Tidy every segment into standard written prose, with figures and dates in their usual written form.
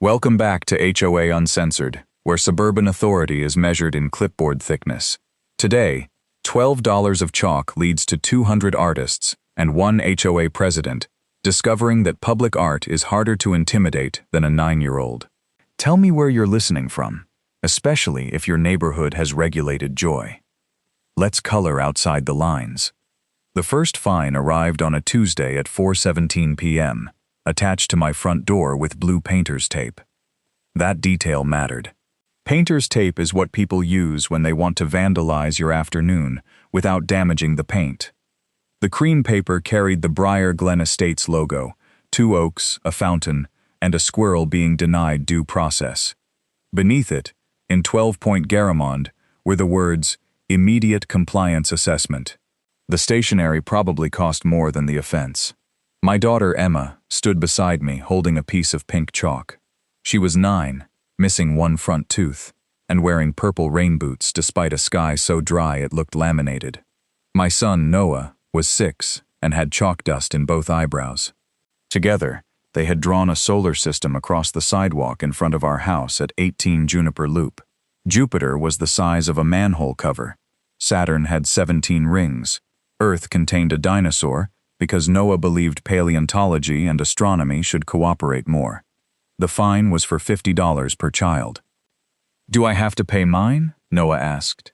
Welcome back to HOA Uncensored, where suburban authority is measured in clipboard thickness. Today, $12 of chalk leads to 200 artists and one HOA president discovering that public art is harder to intimidate than a 9-year-old. Tell me where you're listening from, especially if your neighborhood has regulated joy. Let's color outside the lines. The first fine arrived on a Tuesday at 4:17 p.m., attached to my front door with blue painter's tape. That detail mattered. Painter's tape is what people use when they want to vandalize your afternoon without damaging the paint. The cream paper carried the Briar Glen Estates logo, 2 oaks, a fountain, and a squirrel being denied due process. Beneath it, in 12-point Garamond, were the words, "Immediate Compliance Assessment." The stationery probably cost more than the offense. My daughter Emma stood beside me holding a piece of pink chalk. She was 9, missing one front tooth, and wearing purple rain boots despite a sky so dry it looked laminated. My son Noah was 6 and had chalk dust in both eyebrows. Together, they had drawn a solar system across the sidewalk in front of our house at 18 Juniper Loop. Jupiter was the size of a manhole cover. Saturn had 17 rings. Earth contained a dinosaur because Noah believed paleontology and astronomy should cooperate more. The fine was for $50 per child. "Do I have to pay mine?" Noah asked.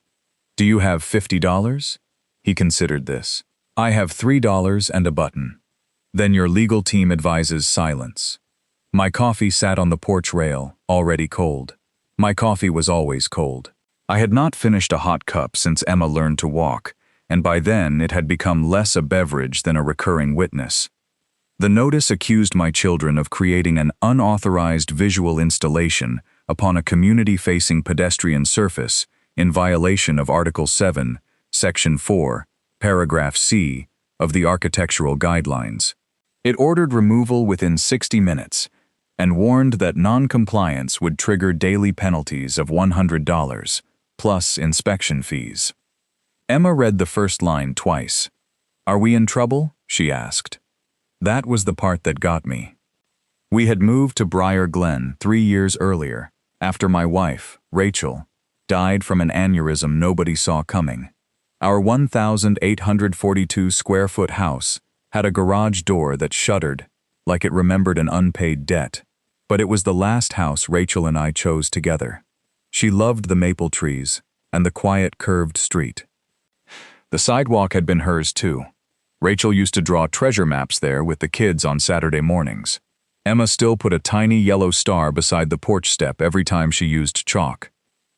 "Do you have $50? He considered this. "I have $3 and a button." Then your legal team advises silence. My coffee sat on the porch rail, already cold. My coffee was always cold. I had not finished a hot cup since Emma learned to walk, and by then it had become less a beverage than a recurring witness. The notice accused my children of creating an unauthorized visual installation upon a community-facing pedestrian surface in violation of Article 7, Section 4, Paragraph C of the Architectural Guidelines. It ordered removal within 60 minutes and warned that non-compliance would trigger daily penalties of $100, plus inspection fees. Emma read the first line twice. "Are we in trouble?" she asked. That was the part that got me. We had moved to Briar Glen 3 years earlier, after my wife, Rachel, died from an aneurysm nobody saw coming. Our 1,842-square-foot house had a garage door that shuddered, like it remembered an unpaid debt, but it was the last house Rachel and I chose together. She loved the maple trees and the quiet curved street. The sidewalk had been hers too. Rachel used to draw treasure maps there with the kids on Saturday mornings. Emma still put a tiny yellow star beside the porch step every time she used chalk.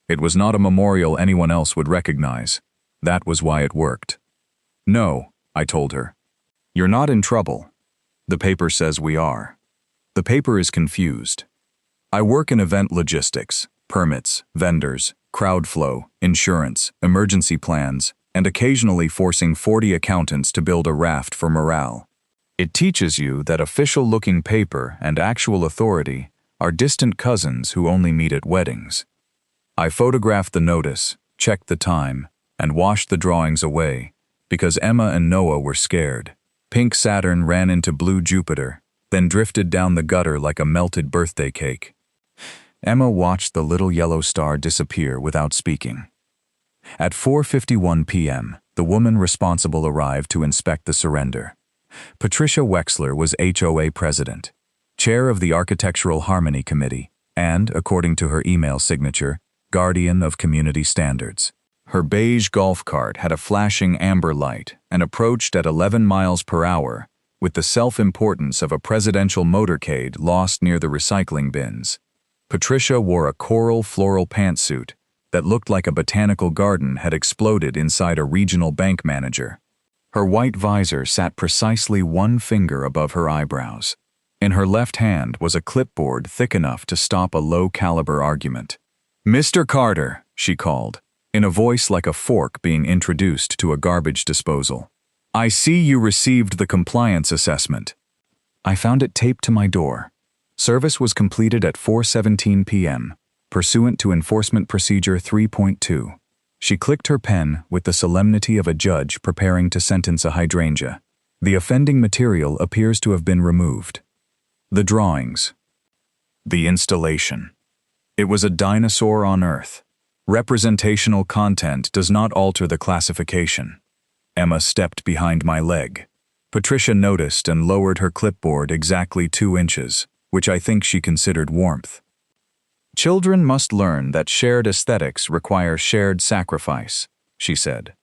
It was not a memorial anyone else would recognize. That was why it worked. "No," I told her. "You're not in trouble. The paper says we are." The paper is confused. I work in event logistics, permits, vendors, crowd flow, insurance, emergency plans, and occasionally forcing 40 accountants to build a raft for morale. It teaches you that official-looking paper and actual authority are distant cousins who only meet at weddings. I photographed the notice, checked the time, and washed the drawings away because Emma and Noah were scared. Pink Saturn ran into blue Jupiter, then drifted down the gutter like a melted birthday cake. Emma watched the little yellow star disappear without speaking. At 4:51 p.m., the woman responsible arrived to inspect the surrender. Patricia Wexler was HOA president, chair of the Architectural Harmony Committee, and, according to her email signature, guardian of community standards. Her beige golf cart had a flashing amber light and approached at 11 miles per hour with the self-importance of a presidential motorcade lost near the recycling bins. Patricia wore a coral floral pantsuit that looked like a botanical garden had exploded inside a regional bank manager. Her white visor sat precisely 1 finger above her eyebrows. In her left hand was a clipboard thick enough to stop a low-caliber argument. "Mr. Carter," she called, in a voice like a fork being introduced to a garbage disposal. "I see you received the compliance assessment." I found it taped to my door. Service was completed at 4:17 p.m., pursuant to Enforcement Procedure 3.2. She clicked her pen with the solemnity of a judge preparing to sentence a hydrangea. The offending material appears to have been removed. The drawings. The installation. It was a dinosaur on Earth. Representational content does not alter the classification. Emma stepped behind my leg. Patricia noticed and lowered her clipboard exactly 2 inches, which I think she considered warmth. Children must learn that shared aesthetics require shared sacrifice, she said.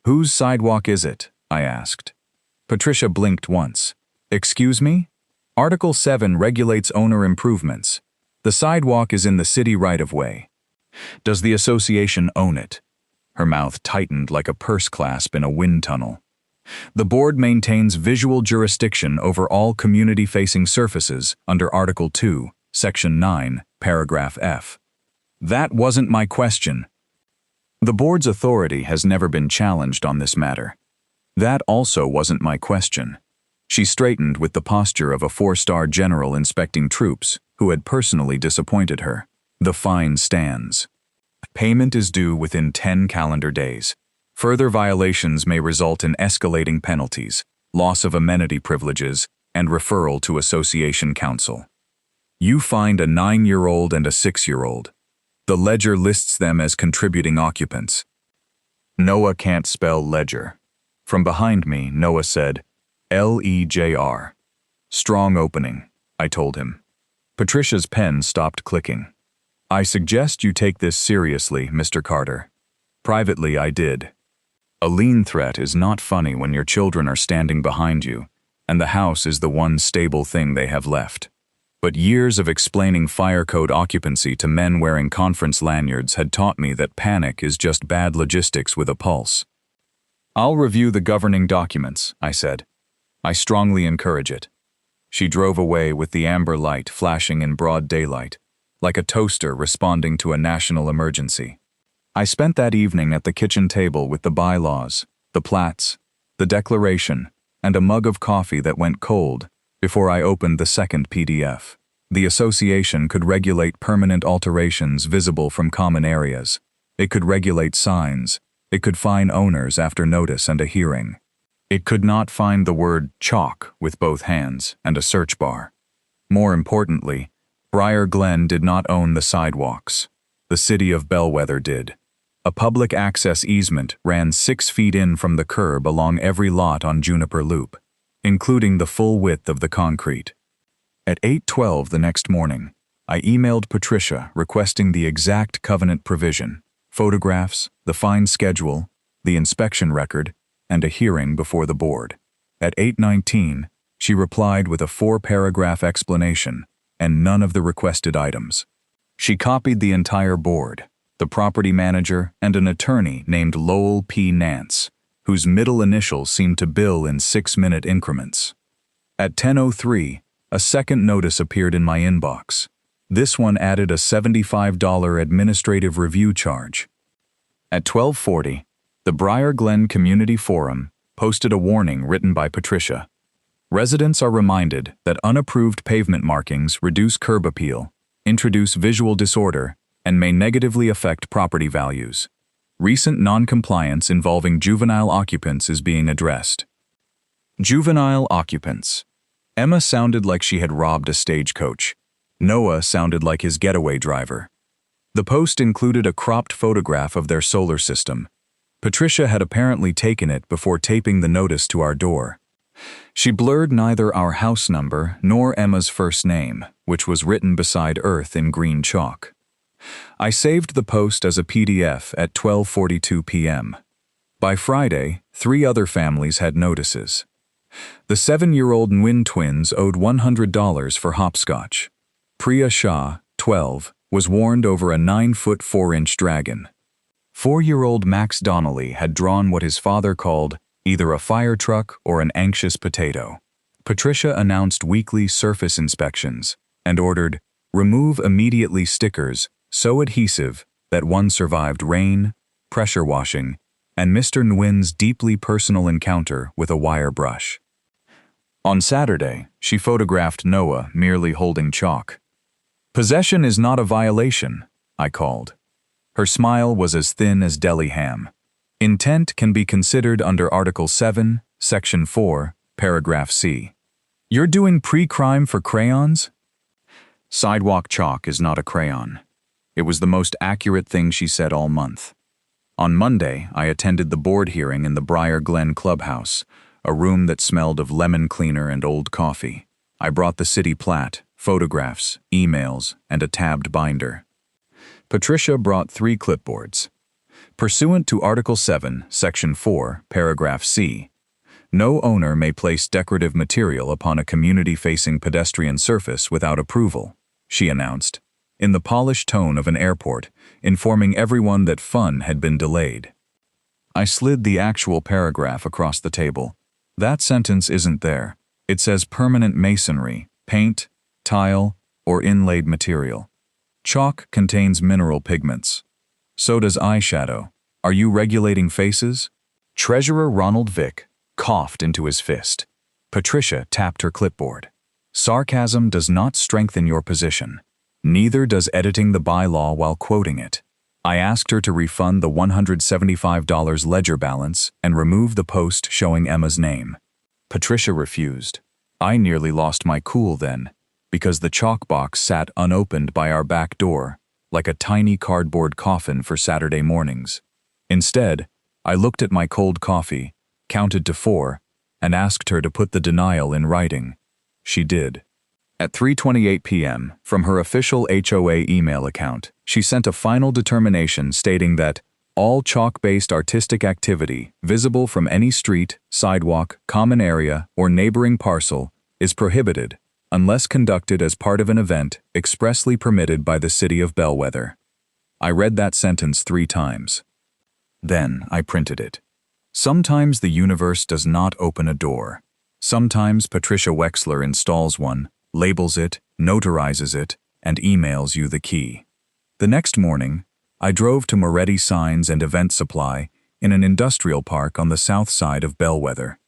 Whose sidewalk is it? I asked. Patricia blinked once. Excuse me? Article 7 regulates owner improvements. The sidewalk is in the city right-of-way. Does the association own it? Her mouth tightened like a purse clasp in a wind tunnel. The board maintains visual jurisdiction over all community-facing surfaces under Article 2, Section 9, Paragraph F. That wasn't my question. The board's authority has never been challenged on this matter. That also wasn't my question. She straightened with the posture of a 4-star general inspecting troops who had personally disappointed her. The fine stands. Payment is due within 10 calendar days. Further violations may result in escalating penalties, loss of amenity privileges, and referral to association counsel. You fined a 9-year-old and a 6-year-old. The ledger lists them as contributing occupants. Noah can't spell ledger. From behind me, Noah said, L-E-J-R. Strong opening, I told him. Patricia's pen stopped clicking. I suggest you take this seriously, Mr. Carter. Privately, I did. A lien threat is not funny when your children are standing behind you, and the house is the one stable thing they have left. But years of explaining fire code occupancy to men wearing conference lanyards had taught me that panic is just bad logistics with a pulse. I'll review the governing documents, I said. I strongly encourage it. She drove away with the amber light flashing in broad daylight, like a toaster responding to a national emergency. I spent that evening at the kitchen table with the bylaws, the plats, the declaration, and a mug of coffee that went cold before I opened the second PDF. The association could regulate permanent alterations visible from common areas. It could regulate signs. It could fine owners after notice and a hearing. It could not find the word chalk with both hands and a search bar. More importantly, Briar Glen did not own the sidewalks. The city of Bellwether did. A public access easement ran 6 feet in from the curb along every lot on Juniper Loop, including the full width of the concrete. At 8:12 the next morning, I emailed Patricia requesting the exact covenant provision, photographs, the fine schedule, the inspection record, and a hearing before the board. At 8:19, she replied with a 4-paragraph explanation and none of the requested items. She copied the entire board, the property manager, and an attorney named Lowell P. Nance, whose middle initials seemed to bill in 6-minute increments. At 10:03, a second notice appeared in my inbox. This one added a $75 administrative review charge. At 12:40, the Briar Glen Community Forum posted a warning written by Patricia. Residents are reminded that unapproved pavement markings reduce curb appeal, introduce visual disorder, and may negatively affect property values. Recent non-compliance involving juvenile occupants is being addressed. Juvenile occupants. Emma sounded like she had robbed a stagecoach. Noah sounded like his getaway driver. The post included a cropped photograph of their solar system. Patricia had apparently taken it before taping the notice to our door. She blurred neither our house number nor Emma's first name, which was written beside Earth in green chalk. I saved the post as a PDF at 12:42 p.m. By Friday, 3 other families had notices. The 7-year-old Nguyen twins owed $100 for hopscotch. Priya Shah, 12, was warned over a 9-foot 4-inch dragon. 4-year-old Max Donnelly had drawn what his father called either a fire truck or an anxious potato. Patricia announced weekly surface inspections and ordered, remove immediately stickers so adhesive that one survived rain, pressure washing, and Mr. Nguyen's deeply personal encounter with a wire brush. On Saturday, she photographed Noah merely holding chalk. Possession is not a violation, I called. Her smile was as thin as deli ham. Intent can be considered under Article 7, Section 4, Paragraph C. You're doing pre-crime for crayons? Sidewalk chalk is not a crayon. It was the most accurate thing she said all month. On Monday, I attended the board hearing in the Briar Glen clubhouse, a room that smelled of lemon cleaner and old coffee. I brought the city plat, photographs, emails, and a tabbed binder. Patricia brought 3 clipboards. Pursuant to Article 7, Section 4, Paragraph C, no owner may place decorative material upon a community-facing pedestrian surface without approval, she announced, in the polished tone of an airport, informing everyone that fun had been delayed. I slid the actual paragraph across the table. That sentence isn't there. It says permanent masonry, paint, tile, or inlaid material. Chalk contains mineral pigments. So does eyeshadow. Are you regulating faces? Treasurer Ronald Vick coughed into his fist. Patricia tapped her clipboard. Sarcasm does not strengthen your position. Neither does editing the bylaw while quoting it. I asked her to refund the $175 ledger balance and remove the post showing Emma's name. Patricia refused. I nearly lost my cool then, because the chalk box sat unopened by our back door, like a tiny cardboard coffin for Saturday mornings. Instead, I looked at my cold coffee, counted to 4, and asked her to put the denial in writing. She did. At 3:28 p.m., from her official HOA email account, she sent a final determination stating that all chalk-based artistic activity visible from any street, sidewalk, common area, or neighboring parcel is prohibited unless conducted as part of an event expressly permitted by the City of Bellwether. I read that sentence 3 times. Then I printed it. Sometimes the universe does not open a door. Sometimes Patricia Wexler installs one, labels it, notarizes it, and emails you the key. The next morning, I drove to Moretti Signs and Event Supply in an industrial park on the south side of Bellwether.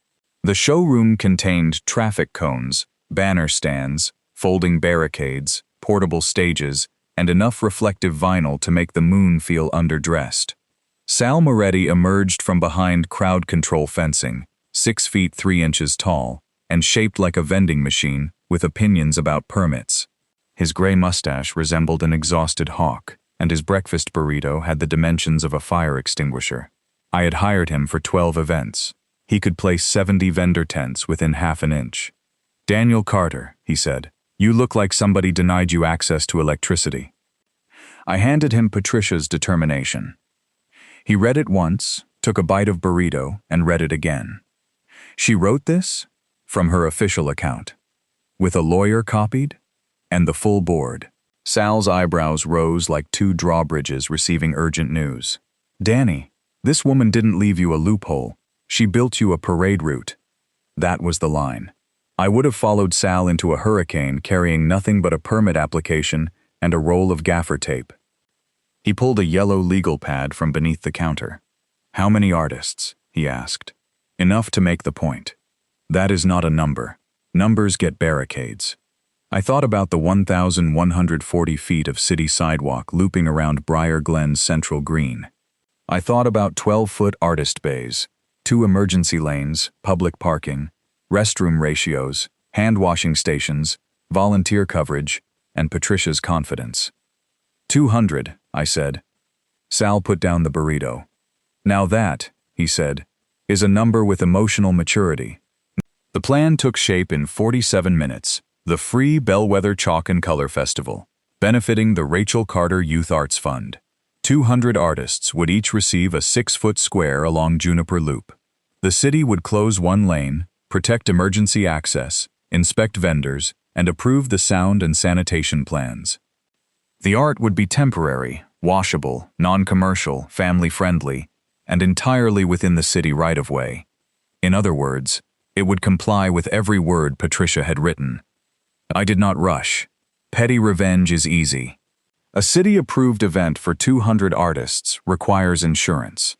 The showroom contained traffic cones, banner stands, folding barricades, portable stages, and enough reflective vinyl to make the moon feel underdressed. Sal Moretti emerged from behind crowd control fencing, 6 feet 3 inches tall, and shaped like a vending machine with opinions about permits. His gray mustache resembled an exhausted hawk, and his breakfast burrito had the dimensions of a fire extinguisher. I had hired him for 12 events. He could place 70 vendor tents within half an inch. "Daniel Carter," he said, "you look like somebody denied you access to electricity." I handed him Patricia's determination. He read it once, took a bite of burrito, and read it again. She wrote this from her official account, with a lawyer copied, and the full board. Sal's eyebrows rose like 2 drawbridges receiving urgent news. "Danny, this woman didn't leave you a loophole. She built you a parade route." That was the line. I would have followed Sal into a hurricane carrying nothing but a permit application and a roll of gaffer tape. He pulled a yellow legal pad from beneath the counter. "How many artists?" he asked. "Enough to make the point. That is not a number. Numbers get barricades." I thought about the 1,140 feet of city sidewalk looping around Briar Glen's central green. I thought about 12-foot artist bays, 2 emergency lanes, public parking, restroom ratios, hand-washing stations, volunteer coverage, and Patricia's confidence. 200, I said. Sal put down the burrito. "Now that," he said, "is a number with emotional maturity." The plan took shape in 47 minutes, the free Bellwether Chalk and Color Festival, benefiting the Rachel Carter Youth Arts Fund. 200 artists would each receive a 6-foot square along Juniper Loop. The city would close 1 lane, protect emergency access, inspect vendors, and approve the sound and sanitation plans. The art would be temporary, washable, non-commercial, family-friendly, and entirely within the city right-of-way. In other words, it would comply with every word Patricia had written. I did not rush. Petty revenge is easy. A city-approved event for 200 artists requires insurance.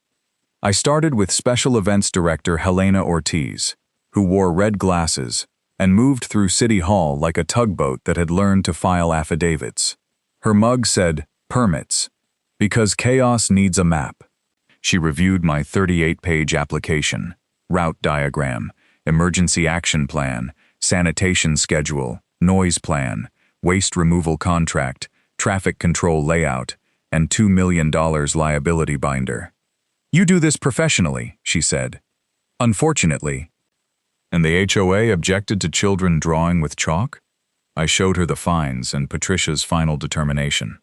I started with Special Events Director Helena Ortiz, who wore red glasses and moved through City Hall like a tugboat that had learned to file affidavits. Her mug said, "Permits," because chaos needs a map. She reviewed my 38-page application, route diagram, emergency action plan, sanitation schedule, noise plan, waste removal contract, traffic control layout, and $2 million liability binder. You do this professionally, she said. Unfortunately. And the HOA objected to children drawing with chalk? I showed her the fines and Patricia's final determination.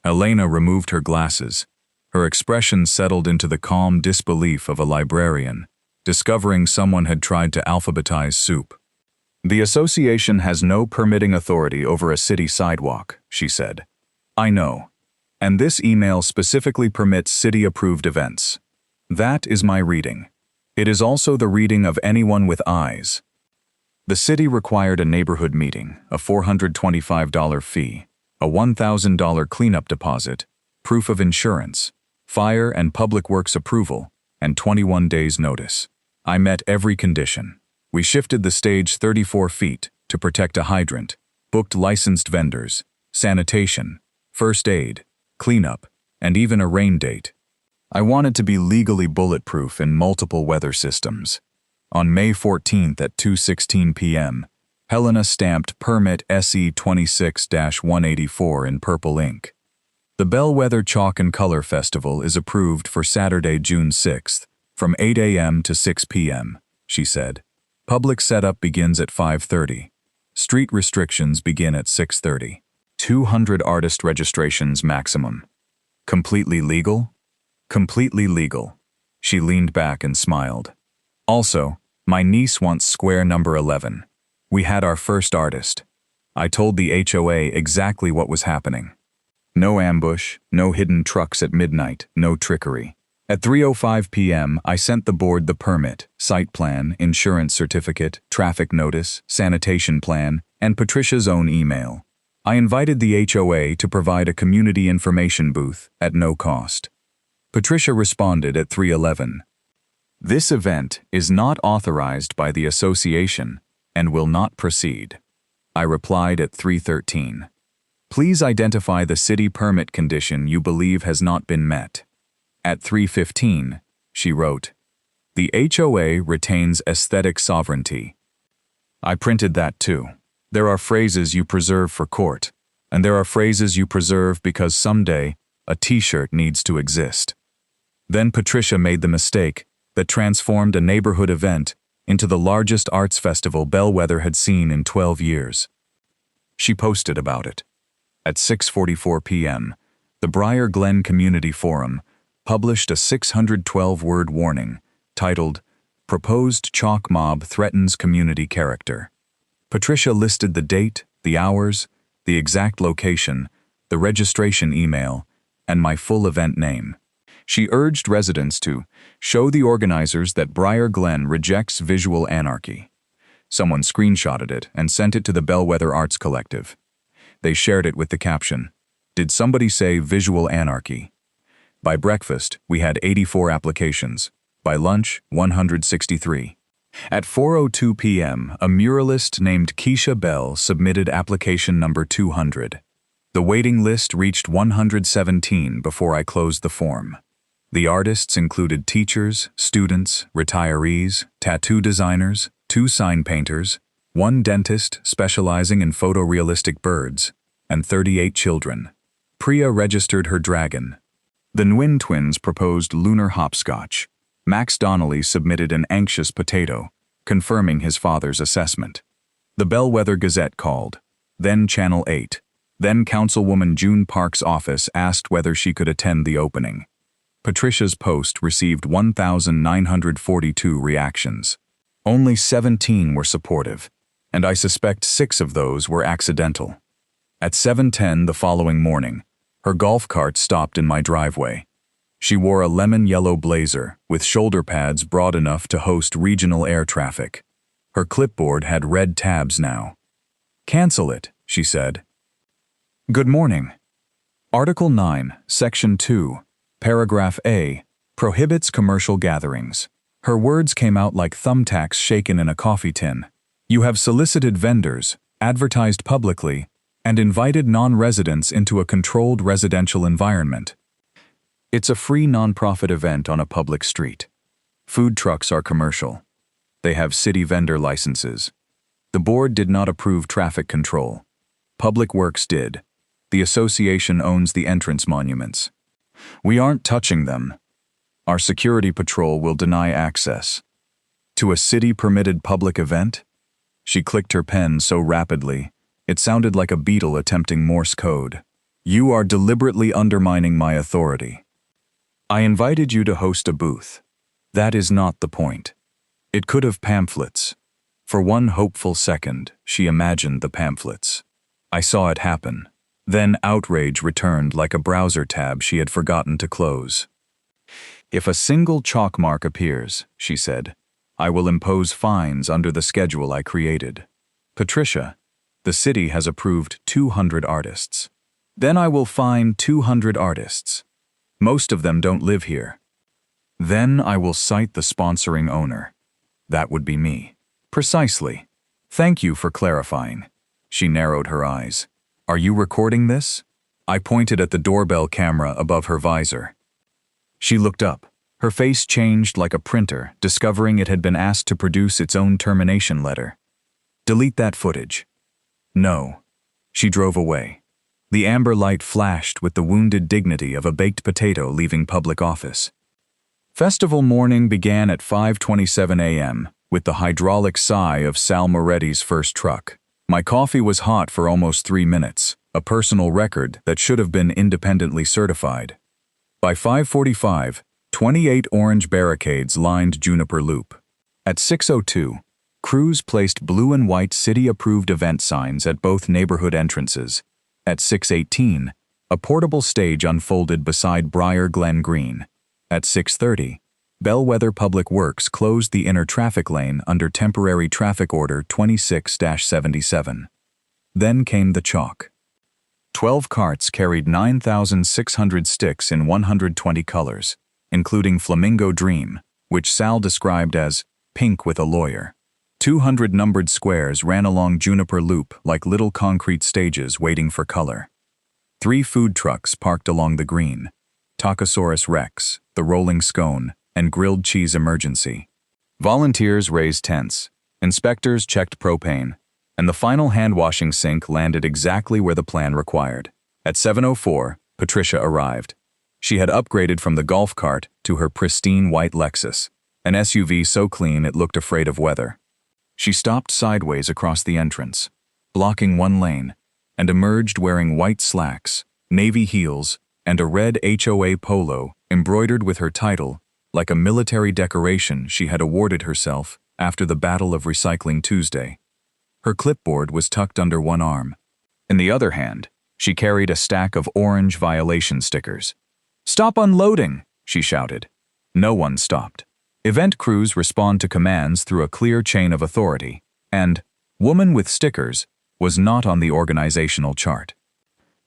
Elena removed her glasses. Her expression settled into the calm disbelief of a librarian, discovering someone had tried to alphabetize soup. The association has no permitting authority over a city sidewalk, she said. I know. And this email specifically permits city-approved events. That is my reading. It is also the reading of anyone with eyes. The city required a neighborhood meeting, a $425 fee, a $1,000 cleanup deposit, proof of insurance, fire and public works approval, and 21 days' notice. I met every condition. We shifted the stage 34 feet to protect a hydrant, booked licensed vendors, sanitation, first aid, cleanup, and even a rain date. I wanted to be legally bulletproof in multiple weather systems. On May 14th at 2:16 p.m., Helena stamped Permit SE 26-184 in purple ink. The Bellwether Chalk and Color Festival is approved for Saturday, June 6th, from 8 a.m. to 6 p.m., she said. Public setup begins at 5:30. Street restrictions begin at 6:30. 200 artist registrations maximum. Completely legal? Completely legal. She leaned back and smiled. Also, my niece wants square number 11. We had our first artist. I told the HOA exactly what was happening. No ambush, no hidden trucks at midnight, no trickery. At 3:05 p.m., I sent the board the permit, site plan, insurance certificate, traffic notice, sanitation plan, and Patricia's own email. I invited the HOA to provide a community information booth at no cost. Patricia responded at 3:11. This event is not authorized by the association and will not proceed. I replied at 3:13. Please identify the city permit condition you believe has not been met. At 3:15, she wrote, the HOA retains aesthetic sovereignty. I printed that too. There are phrases you preserve for court, and there are phrases you preserve because someday a t-shirt needs to exist. Then Patricia made the mistake that transformed a neighborhood event into the largest arts festival Bellwether had seen in 12 years. She posted about it. At 6:44 p.m., the Briar Glen Community Forum published a 612-word warning titled, Proposed Chalk Mob Threatens Community Character. Patricia listed the date, the hours, the exact location, the registration email, and my full event name. She urged residents to show the organizers that Briar Glen rejects visual anarchy. Someone screenshotted it and sent it to the Bellwether Arts Collective. They shared it with the caption, Did somebody say visual anarchy? By breakfast, we had 84 applications. By lunch, 163. At 4:02 p.m., a muralist named Keisha Bell submitted application number 200. The waiting list reached 117 before I closed the form. The artists included teachers, students, retirees, tattoo designers, 2 sign painters, 1 dentist specializing in photorealistic birds, and 38 children. Priya registered her dragon. The Nguyen twins proposed lunar hopscotch. Max Donnelly submitted an anxious potato, confirming his father's assessment. The Bellwether Gazette called. Then Channel 8. Then Councilwoman June Park's office asked whether she could attend the opening. Patricia's post received 1,942 reactions. Only 17 were supportive, and I suspect 6 of those were accidental. At 7:10 the following morning, her golf cart stopped in my driveway. She wore a lemon-yellow blazer with shoulder pads broad enough to host regional air traffic. Her clipboard had red tabs now. "Cancel it," she said. Good morning. Article 9, Section 2, Paragraph A, prohibits commercial gatherings. Her words came out like thumbtacks shaken in a coffee tin. You have solicited vendors, advertised publicly, and invited non-residents into a controlled residential environment. It's a free nonprofit event on a public street. Food trucks are commercial. They have city vendor licenses. The board did not approve traffic control. Public Works did. The association owns the entrance monuments. We aren't touching them. Our security patrol will deny access. To a city-permitted public event? She clicked her pen so rapidly, it sounded like a beetle attempting Morse code. You are deliberately undermining my authority. I invited you to host a booth. That is not the point. It could have pamphlets. For one hopeful second, she imagined the pamphlets. I saw it happen. Then outrage returned like a browser tab she had forgotten to close. If a single chalk mark appears, she said, I will impose fines under the schedule I created. Patricia, the city has approved 200 artists. Then I will fine 200 artists. Most of them don't live here. Then I will cite the sponsoring owner. That would be me. Precisely. Thank you for clarifying. She narrowed her eyes. Are you recording this? I pointed at the doorbell camera above her visor. She looked up. Her face changed like a printer, discovering it had been asked to produce its own termination letter. Delete that footage. No. She drove away. The amber light flashed with the wounded dignity of a baked potato leaving public office. Festival morning began at 5:27 a.m. with the hydraulic sigh of Sal Moretti's first truck. My coffee was hot for almost 3 minutes, a personal record that should have been independently certified. By 5:45, 28 orange barricades lined Juniper Loop. At 6:02, crews placed blue and white city-approved event signs at both neighborhood entrances. At 6:18, a portable stage unfolded beside Briar Glen Green. At 6:30, Bellwether Public Works closed the inner traffic lane under Temporary Traffic Order 26-77. Then came the chalk. 12 carts carried 9,600 sticks in 120 colors, including Flamingo Dream, which Sal described as pink with a lawyer. 200 numbered squares ran along Juniper Loop like little concrete stages waiting for color. 3 food trucks parked along the green: Tacosaurus Rex, the Rolling Scone, and Grilled Cheese Emergency. Volunteers raised tents, inspectors checked propane, and the final hand-washing sink landed exactly where the plan required. At 7:04, Patricia arrived. She had upgraded from the golf cart to her pristine white Lexus, an SUV so clean it looked afraid of weather. She stopped sideways across the entrance, blocking one lane, and emerged wearing white slacks, navy heels, and a red HOA polo embroidered with her title like a military decoration she had awarded herself after the Battle of Recycling Tuesday. Her clipboard was tucked under one arm. In the other hand, she carried a stack of orange violation stickers. "Stop unloading!" she shouted. No one stopped. Event crews respond to commands through a clear chain of authority, and "Woman with stickers" was not on the organizational chart.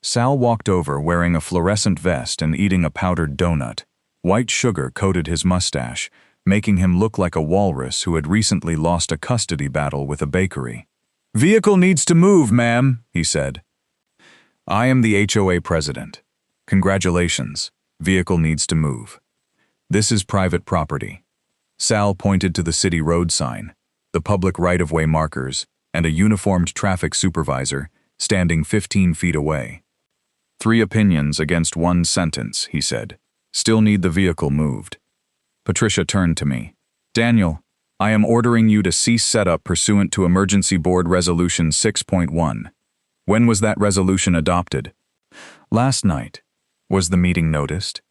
Sal walked over wearing a fluorescent vest and eating a powdered donut. White sugar coated his mustache, making him look like a walrus who had recently lost a custody battle with a bakery. "Vehicle needs to move, ma'am," he said. "I am the HOA president. Congratulations. Vehicle needs to move. This is private property." Sal pointed to the city road sign, the public right-of-way markers, and a uniformed traffic supervisor standing 15 feet away. "3 opinions against 1 sentence," he said. "Still need the vehicle moved." Patricia turned to me. "Daniel, I am ordering you to cease setup pursuant to Emergency Board Resolution 6.1. When was that resolution adopted?" "Last night." "Was the meeting noticed?"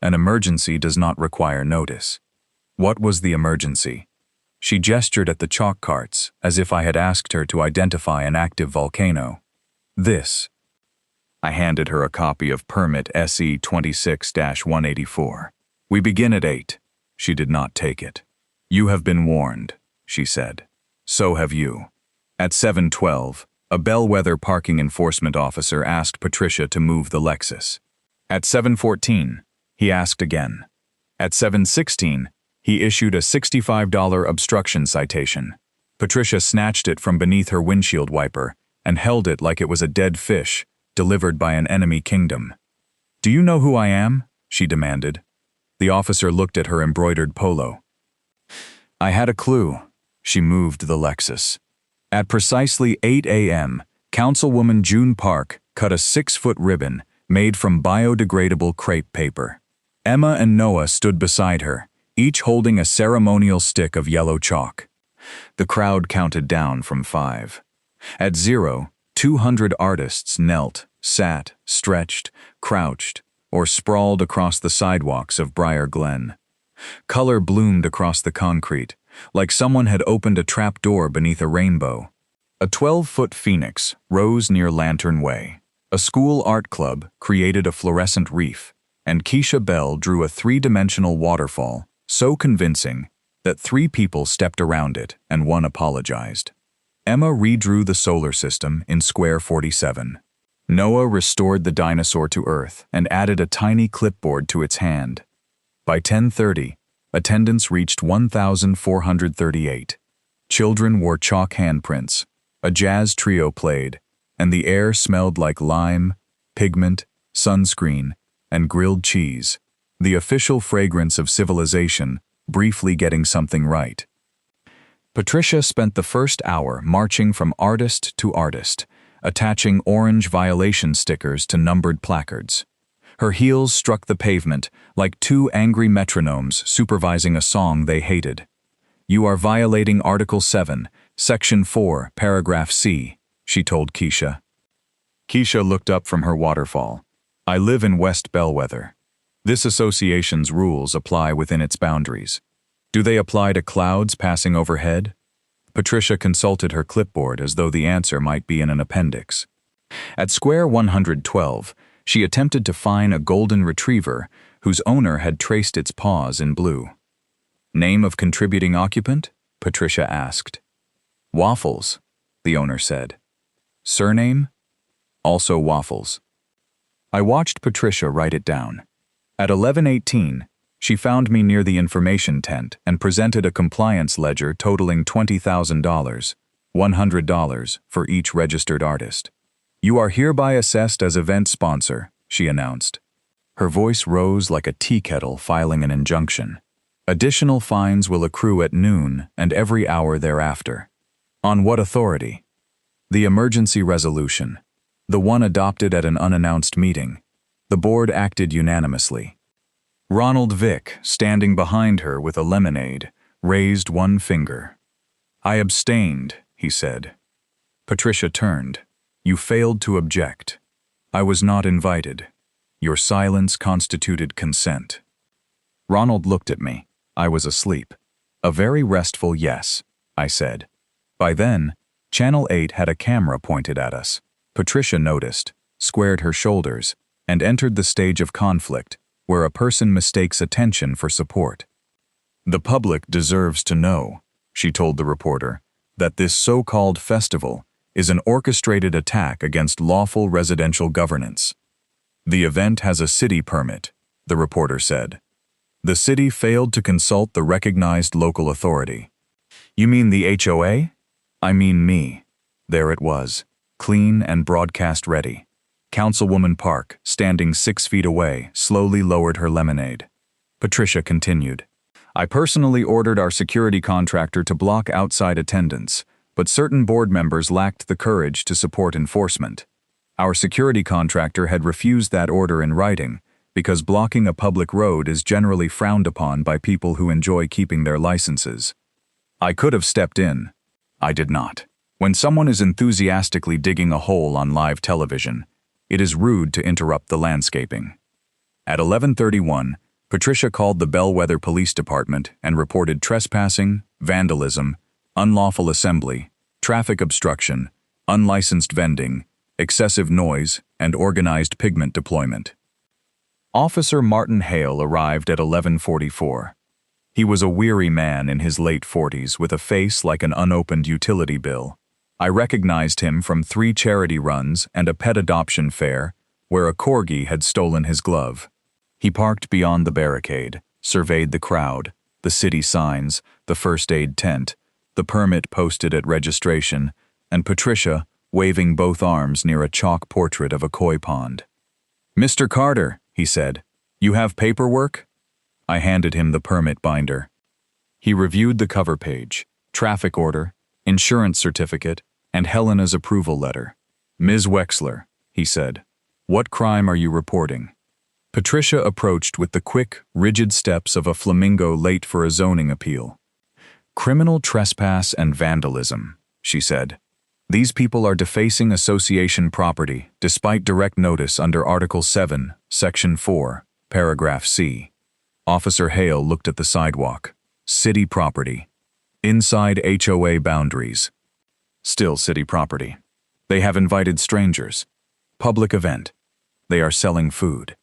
"An emergency does not require notice." "What was the emergency?" She gestured at the chalk carts, as if I had asked her to identify an active volcano. "This." I handed her a copy of Permit SE 26-184. "We begin at 8. She did not take it. "You have been warned," she said. "So have you." At 7:12, a Bellwether parking enforcement officer asked Patricia to move the Lexus. At 7:14, he asked again. At 7:16, he issued a $65 obstruction citation. Patricia snatched it from beneath her windshield wiper and held it like it was a dead fish delivered by an enemy kingdom. "Do you know who I am?" she demanded. The officer looked at her embroidered polo. "I had a clue." She moved the Lexus. At precisely 8 a.m., Councilwoman June Park cut a 6-foot ribbon made from biodegradable crepe paper. Emma and Noah stood beside her, each holding a ceremonial stick of yellow chalk. The crowd counted down from 5. At 0, 200 artists knelt, sat, stretched, crouched, or sprawled across the sidewalks of Briar Glen. Color bloomed across the concrete, like someone had opened a trap door beneath a rainbow. A 12-foot phoenix rose near Lantern Way. A school art club created a fluorescent reef, and Keisha Bell drew a 3-dimensional waterfall, so convincing that 3 people stepped around it and 1 apologized. Emma redrew the solar system in square 47. Noah restored the dinosaur to Earth and added a tiny clipboard to its hand. By 10:30, attendance reached 1,438. Children wore chalk handprints, a jazz trio played, and the air smelled like lime, pigment, sunscreen, and grilled cheese, the official fragrance of civilization briefly getting something right. Patricia spent the first hour marching from artist to artist, attaching orange violation stickers to numbered placards. Her heels struck the pavement like 2 angry metronomes supervising a song they hated. "You are violating Article 7, Section 4, Paragraph C," she told Keisha. Keisha looked up from her waterfall. "I live in West Bellwether. This association's rules apply within its boundaries. Do they apply to clouds passing overhead?" Patricia consulted her clipboard as though the answer might be in an appendix. At square 112, she attempted to fine a golden retriever whose owner had traced its paws in blue. "Name of contributing occupant?" Patricia asked. "Waffles," the owner said. "Surname?" "Also Waffles." I watched Patricia write it down. At 11:18, she found me near the information tent and presented a compliance ledger totaling $20,000, $100 for each registered artist. "You are hereby assessed as event sponsor," she announced. Her voice rose like a tea kettle filing an injunction. "Additional fines will accrue at noon and every hour thereafter." "On what authority?" "The emergency resolution. The one adopted at an unannounced meeting. The board acted unanimously." Ronald Vick, standing behind her with a lemonade, raised 1 finger. "I abstained," he said. Patricia turned. "You failed to object. I was not invited. Your silence constituted consent." Ronald looked at me. I was asleep. "A very restful yes," I said. By then, Channel 8 had a camera pointed at us. Patricia noticed, squared her shoulders, and entered the stage of conflict, where a person mistakes attention for support. "The public deserves to know," she told the reporter, "that this so-called festival is an orchestrated attack against lawful residential governance." "The event has a city permit," the reporter said. "The city failed to consult the recognized local authority." "You mean the HOA?" "I mean me." There it was, clean and broadcast ready. Councilwoman Park, standing 6 feet away, slowly lowered her lemonade. Patricia continued. "I personally ordered our security contractor to block outside attendance, but certain board members lacked the courage to support enforcement. Our security contractor had refused that order in writing, because blocking a public road is generally frowned upon by people who enjoy keeping their licenses. I could have stepped in. I did not. When someone is enthusiastically digging a hole on live television, it is rude to interrupt the landscaping." At 11:31, Patricia called the Bellwether Police Department and reported trespassing, vandalism, unlawful assembly, traffic obstruction, unlicensed vending, excessive noise, and organized pigment deployment. Officer Martin Hale arrived at 11:44. He was a weary man in his late 40s with a face like an unopened utility bill. I recognized him from 3 charity runs and a pet adoption fair where a corgi had stolen his glove. He parked beyond the barricade, surveyed the crowd, the city signs, the first aid tent, the permit posted at registration, and Patricia waving both arms near a chalk portrait of a koi pond. "Mr. Carter," he said, "you have paperwork?" I handed him the permit binder. He reviewed the cover page, traffic order, insurance certificate, and Helena's approval letter. Ms. Wexler, he said, what crime are you reporting? Patricia approached with the quick, rigid steps of a flamingo late for a zoning appeal. Criminal trespass and vandalism, she said. These people are defacing association property despite direct notice under Article 7, Section 4, Paragraph C. Officer Hale looked at the sidewalk. City property. Inside HOA boundaries. Still city property. They have invited strangers. Public event. They are selling food.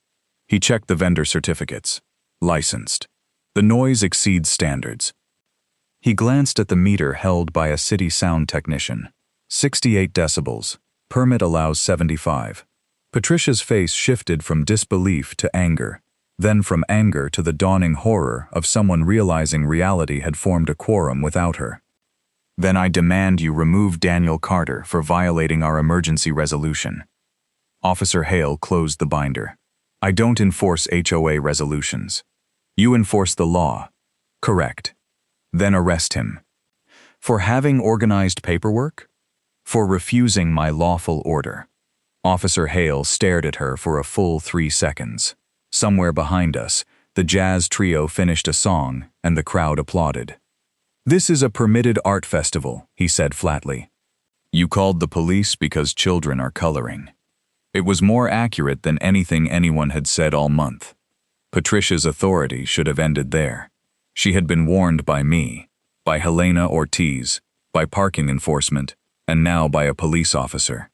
He checked the vendor certificates. Licensed. The noise exceeds standards. He glanced at the meter held by a city sound technician. 68 decibels. Permit allows 75. Patricia's face shifted from disbelief to anger, then from anger to the dawning horror of someone realizing reality had formed a quorum without her. Then I demand you remove Daniel Carter for violating our emergency resolution. Officer Hale closed the binder. I don't enforce HOA resolutions. You enforce the law. Correct. Then arrest him. For having organized paperwork? For refusing my lawful order. Officer Hale stared at her for a full 3 seconds. Somewhere behind us, the jazz trio finished a song, and the crowd applauded. This is a permitted art festival, he said flatly. You called the police because children are coloring. It was more accurate than anything anyone had said all month. Patricia's authority should have ended there. She had been warned by me, by Helena Ortiz, by parking enforcement, and now by a police officer.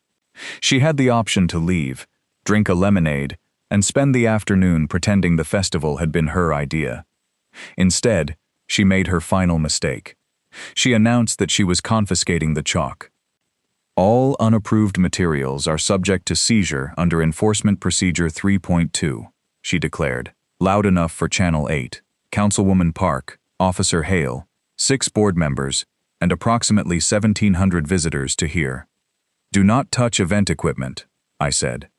She had the option to leave, drink a lemonade, and spend the afternoon pretending the festival had been her idea. Instead, she made her final mistake. She announced that she was confiscating the chalk. All unapproved materials are subject to seizure under Enforcement Procedure 3.2, she declared, loud enough for Channel 8, Councilwoman Park, Officer Hale, 6 board members, and approximately 1,700 visitors to hear. Do not touch event equipment, I said.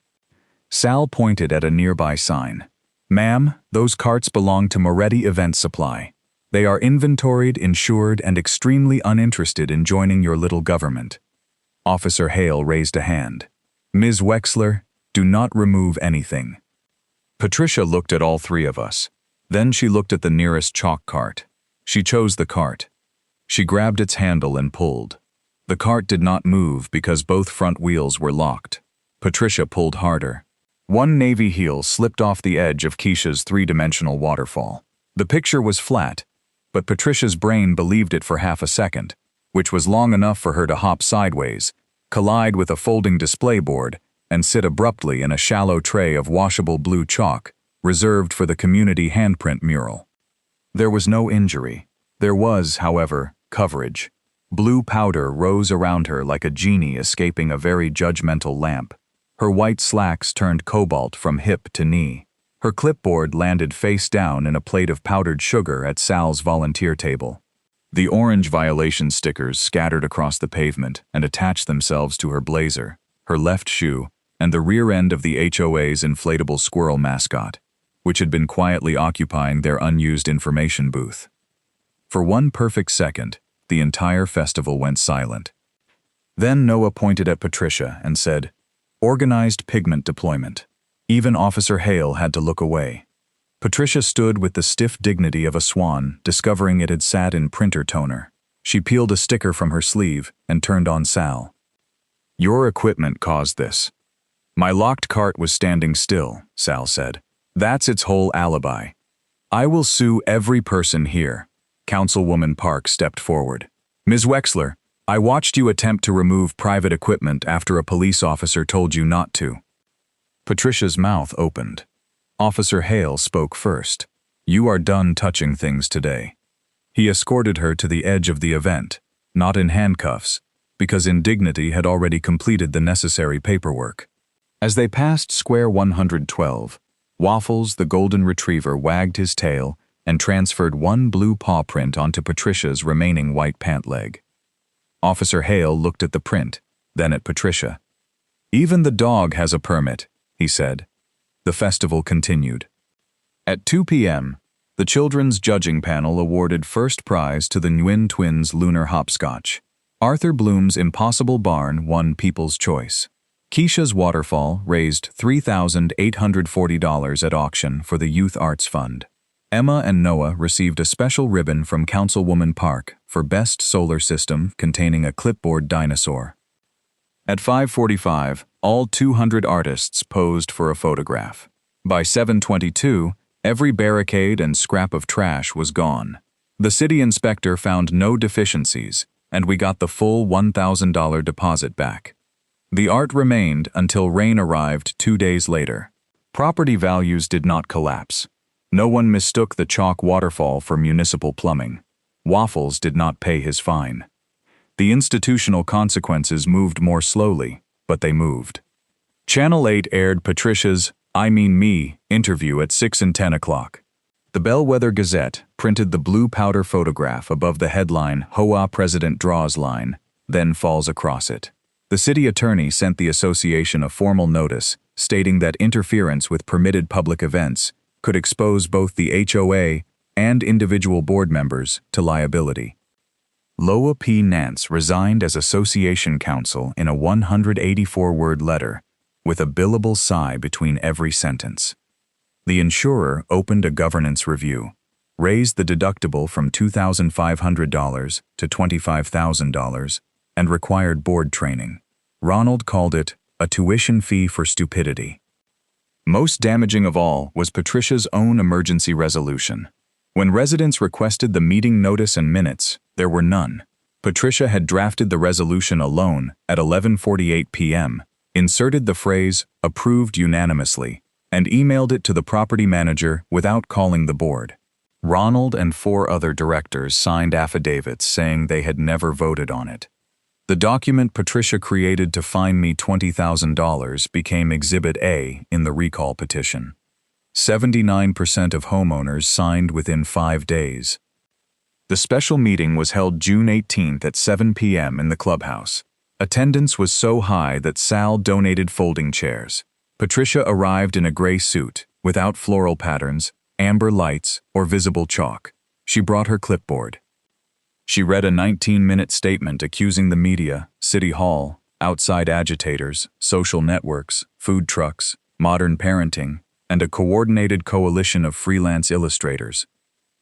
Sal pointed at a nearby sign. Ma'am, those carts belong to Moretti Event Supply. They are inventoried, insured, and extremely uninterested in joining your little government. Officer Hale raised a hand. Ms. Wexler, do not remove anything. Patricia looked at all 3 of us. Then she looked at the nearest chalk cart. She chose the cart. She grabbed its handle and pulled. The cart did not move because both front wheels were locked. Patricia pulled harder. One navy heel slipped off the edge of Keisha's 3-dimensional waterfall. The picture was flat, but Patricia's brain believed it for half a second, which was long enough for her to hop sideways, collide with a folding display board, and sit abruptly in a shallow tray of washable blue chalk, reserved for the community handprint mural. There was no injury. There was, however, coverage. Blue powder rose around her like a genie escaping a very judgmental lamp. Her white slacks turned cobalt from hip to knee. Her clipboard landed face down in a plate of powdered sugar at Sal's volunteer table. The orange violation stickers scattered across the pavement and attached themselves to her blazer, her left shoe, and the rear end of the HOA's inflatable squirrel mascot, which had been quietly occupying their unused information booth. For one perfect second, the entire festival went silent. Then Noah pointed at Patricia and said, Organized pigment deployment. Even Officer Hale had to look away. Patricia stood with the stiff dignity of a swan, discovering it had sat in printer toner. She peeled a sticker from her sleeve and turned on Sal. Your equipment caused this. My locked cart was standing still, Sal said. That's its whole alibi. I will sue every person here. Councilwoman Park stepped forward. Ms. Wexler, I watched you attempt to remove private equipment after a police officer told you not to. Patricia's mouth opened. Officer Hale spoke first. You are done touching things today. He escorted her to the edge of the event, not in handcuffs, because Indignity had already completed the necessary paperwork. As they passed Square 112, Waffles, the golden retriever, wagged his tail and transferred one blue paw print onto Patricia's remaining white pant leg. Officer Hale looked at the print, then at Patricia. Even the dog has a permit, he said. The festival continued. At 2 p.m., the children's judging panel awarded first prize to the Nguyen twins' lunar hopscotch. Arthur Bloom's Impossible Barn won People's Choice. Keisha's Waterfall raised $3,840 at auction for the Youth Arts Fund. Emma and Noah received a special ribbon from Councilwoman Park for Best Solar System containing a clipboard dinosaur. At 5:45, all 200 artists posed for a photograph. By 7:22, every barricade and scrap of trash was gone. The city inspector found no deficiencies, and we got the full $1,000 deposit back. The art remained until rain arrived 2 days later. Property values did not collapse. No one mistook the chalk waterfall for municipal plumbing. Waffles did not pay his fine. The institutional consequences moved more slowly, but they moved. Channel 8 aired Patricia's "I Mean Me" interview at 6 and 10 o'clock. The Bellwether Gazette printed the blue powder photograph above the headline "Hoa President Draws Line," then falls across it. The city attorney sent the association a formal notice stating that interference with permitted public events could expose both the HOA and individual board members to liability. Loa P. Nance resigned as association counsel in a 184-word letter, with a billable sigh between every sentence. The insurer opened a governance review, raised the deductible from $2,500 to $25,000, and required board training. Ronald called it a tuition fee for stupidity. Most damaging of all was Patricia's own emergency resolution. When residents requested the meeting notice and minutes, there were none. Patricia had drafted the resolution alone at 11:48 p.m., inserted the phrase "approved unanimously," and emailed it to the property manager without calling the board. Ronald and 4 other directors signed affidavits saying they had never voted on it. The document Patricia created to fine me $20,000 became Exhibit A in the recall petition. 79% of homeowners signed within 5 days. The special meeting was held June 18th at 7 p.m. in the clubhouse. Attendance was so high that Sal donated folding chairs. Patricia arrived in a gray suit, without floral patterns, amber lights, or visible chalk. She brought her clipboard. She read a 19-minute statement accusing the media, City Hall, outside agitators, social networks, food trucks, modern parenting, and a coordinated coalition of freelance illustrators.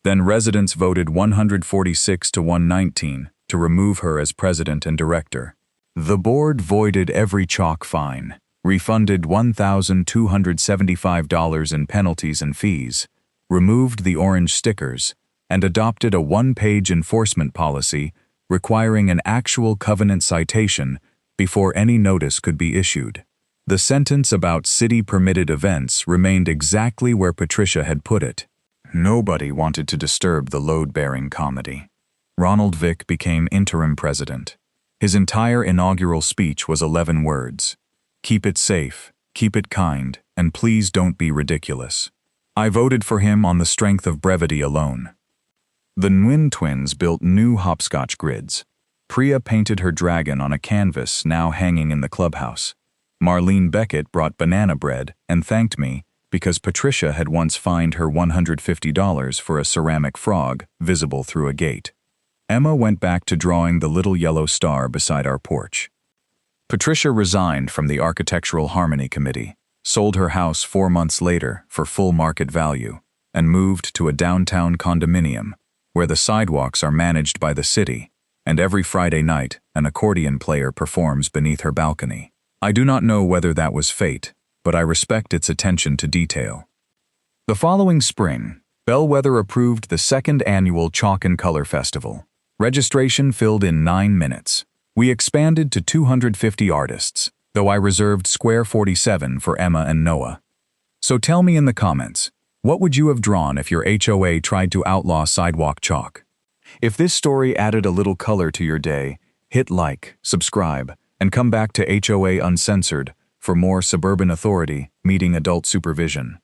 Then residents voted 146 to 119 to remove her as president and director. The board voided every chalk fine, refunded $1,275 in penalties and fees, removed the orange stickers, and adopted a 1-page enforcement policy requiring an actual covenant citation before any notice could be issued. The sentence about city-permitted events remained exactly where Patricia had put it. Nobody wanted to disturb the load-bearing comedy. Ronald Vick became interim president. His entire inaugural speech was 11 words. Keep it safe, keep it kind, and please don't be ridiculous. I voted for him on the strength of brevity alone. The Nguyen twins built new hopscotch grids. Priya painted her dragon on a canvas now hanging in the clubhouse. Marlene Beckett brought banana bread and thanked me because Patricia had once fined her $150 for a ceramic frog visible through a gate. Emma went back to drawing the little yellow star beside our porch. Patricia resigned from the Architectural Harmony Committee, sold her house 4 months later for full market value, and moved to a downtown condominium where the sidewalks are managed by the city, and every Friday night an accordion player performs beneath her balcony. I do not know whether that was fate, but I respect its attention to detail. The following spring, Bellwether approved the 2nd annual Chalk and Color Festival. Registration filled in 9 minutes. We expanded to 250 artists, though I reserved Square 47 for Emma and Noah. So tell me in the comments, what would you have drawn if your HOA tried to outlaw sidewalk chalk? If this story added a little color to your day, hit like, subscribe, and come back to HOA Uncensored for more suburban authority meeting adult supervision.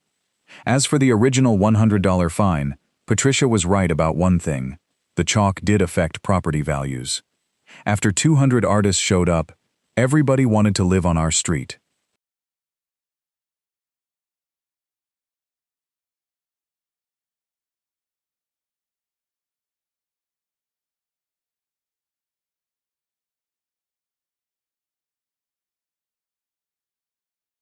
As for the original $100 fine, Patricia was right about one thing. The chalk did affect property values. After 200 artists showed up, everybody wanted to live on our street.